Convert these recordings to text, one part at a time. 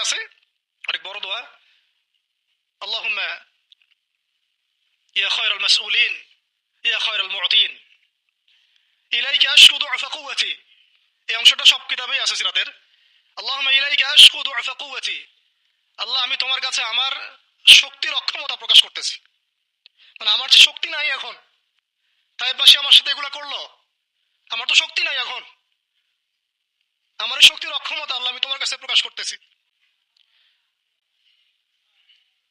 আছে, অনেক বড় দোয়া। আল্লাহুম্মা ইয়া খায়রাল মাসউলিন ইয়া খায়রাল মু'তিন ইলাইকা আশকু দু'ফা কুওয়াতি। এই অংশটা সব কিতাবেই আছে সিরাতের। আল্লাহুম্মা ইলাইকা আশকু দু'ফা কুওয়াতি, আল্লাহ আমি তোমার কাছে আমার শক্তির অক্ষমতা প্রকাশ করতেছি। মানে আমার যে শক্তি নাই এখন, তাইবাসী আমার সাথে এগুলো করলো, আমার তো শক্তি নাই এখন, আমার এই শক্তির অক্ষমতা আল্লাহ আমি তোমার কাছে প্রকাশ করতেছি।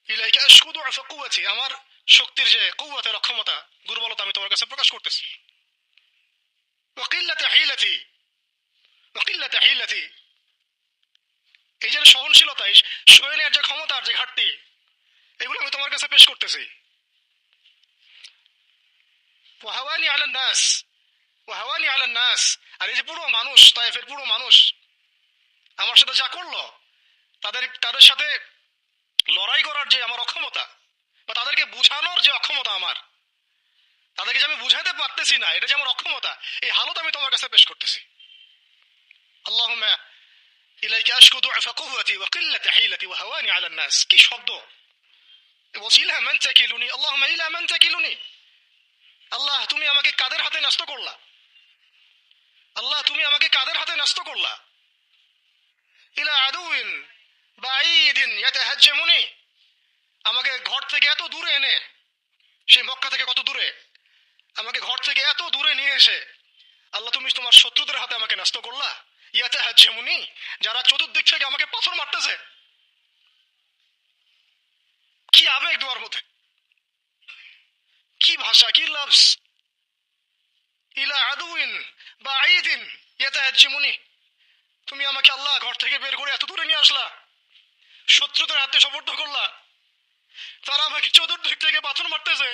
ইলাইকা আশকু দু'ফা কুওয়াতি, আমার শক্তির যে কুওয়াতের অক্ষমতা, দুর্বলতা আমি তোমার কাছে প্রকাশ করতেছি। ওয়া কিল্লাতা হিলাতি ওয়া কিল্লাতা হিলাতি, এই যে সহনশীলতা, সহনের যে ক্ষমতার যে ঘাটতি, এগুলো আমি তোমার কাছে পেশ করতেছি। ওয়াহাওয়ানি আলান নাস ওয়াহাওয়ানি আলান নাস, আর এই যে পুরো মানুষ, তায়েফের পুরো মানুষ আমার সাথে যা করলো, তাদের সাথে লড়াই করার যে আমার অক্ষমতা, বা তাদেরকে বুঝানোর যে অক্ষমতা আমার, তাদেরকে যে আমি বুঝাতে পারতেছি না, এটা যে আমার অক্ষমতা, এই হালত আমি তোমার কাছে পেশ করতেছি। আল্লাহুম্মা ইলাইকা আশকু দু'ফা কুওয়াতি ওয়া কিল্লাতা হিলাতি ওয়া হাওয়ানি আলান নাস। কি শব্দ! বলছি ইলা মান তাকিলুনি, আল্লাহুম্মা ইলা মান তাকিলুনি, আল্লাহ তুমি আমাকে কাদের হাতে ন্যস্ত করলা, আল্লাহ তুমি আমাকে কাদের হাতে ন্যস্ত করলা। ইলা আদুইন বাঈদিন ইয়াতাহাজ্জামুনি, আমাকে ঘর থেকে এত দূরে এনে, সেই মক্কা থেকে কত দূরে, আমাকে ঘর থেকে এত দূরে নিয়ে এসে আল্লাহ তুমি তোমার শত্রুদের হাতে আমাকে ন্যস্ত করলা। ইয়াতাহাজ্জামুনি, যারা চতুর্দিক থেকে আমাকে পাথর মারতেছে। কি আবেগ দোয়ার মধ্যে, কি ভাষা, কি লফজ! ইলা আদুইন বাঈদিন ইয়াতাহাজ্জামুনি, তুমি আমাকে আল্লাহ ঘর থেকে বের করে এত দূরে নিয়ে আসলা, শত্রুদের হাতে সোপর্দ করলা, তারা আমাকে চতুর্দিক থেকে পাথর মারতেছে।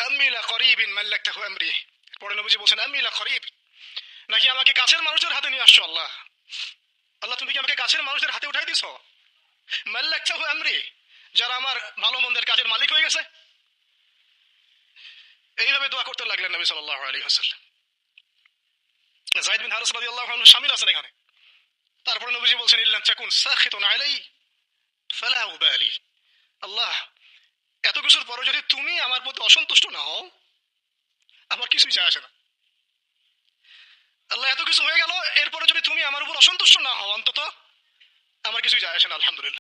আম্মি লা করিবিন মাল্লাকতাহু আমরি, পরে নবীজি বলছেন আম্মি লা করিব, নাকি আমাকে কাছের মানুষদের হাতে নিয়ে আসছো আল্লাহ, আল্লাহ তুমি কি আমাকে কাছের মানুষদের হাতে উঠাই দিছো। মাল্লাকতাহু আমরি, যারা আমার ভালো মন্দের কাজের মালিক হয়ে গেছে। এইভাবে দোয়া করতে লাগলেন নবী সাল্লাল্লাহু আলাইহি ওয়াসাল্লাম। যায়েদ বিন হারিস রাদিয়াল্লাহু আনহু শামিল আছেন এখানে। তারপরে নবীজি বলছেন ইল্লাম তাকুন সাখিতুন আলাই ফালা উবালি, আল্লাহ এত কিছুর পরে যদি তুমি আমার প্রতি অসন্তুষ্ট না হও, আমার কিছুই যায় আসে না। আল্লাহ এত কিছু হয়ে গেল, এরপরে যদি তুমি আমার উপর অসন্তুষ্ট না হও, অন্তত আমার কিছুই যায় আসে না। আলহামদুলিল্লাহ।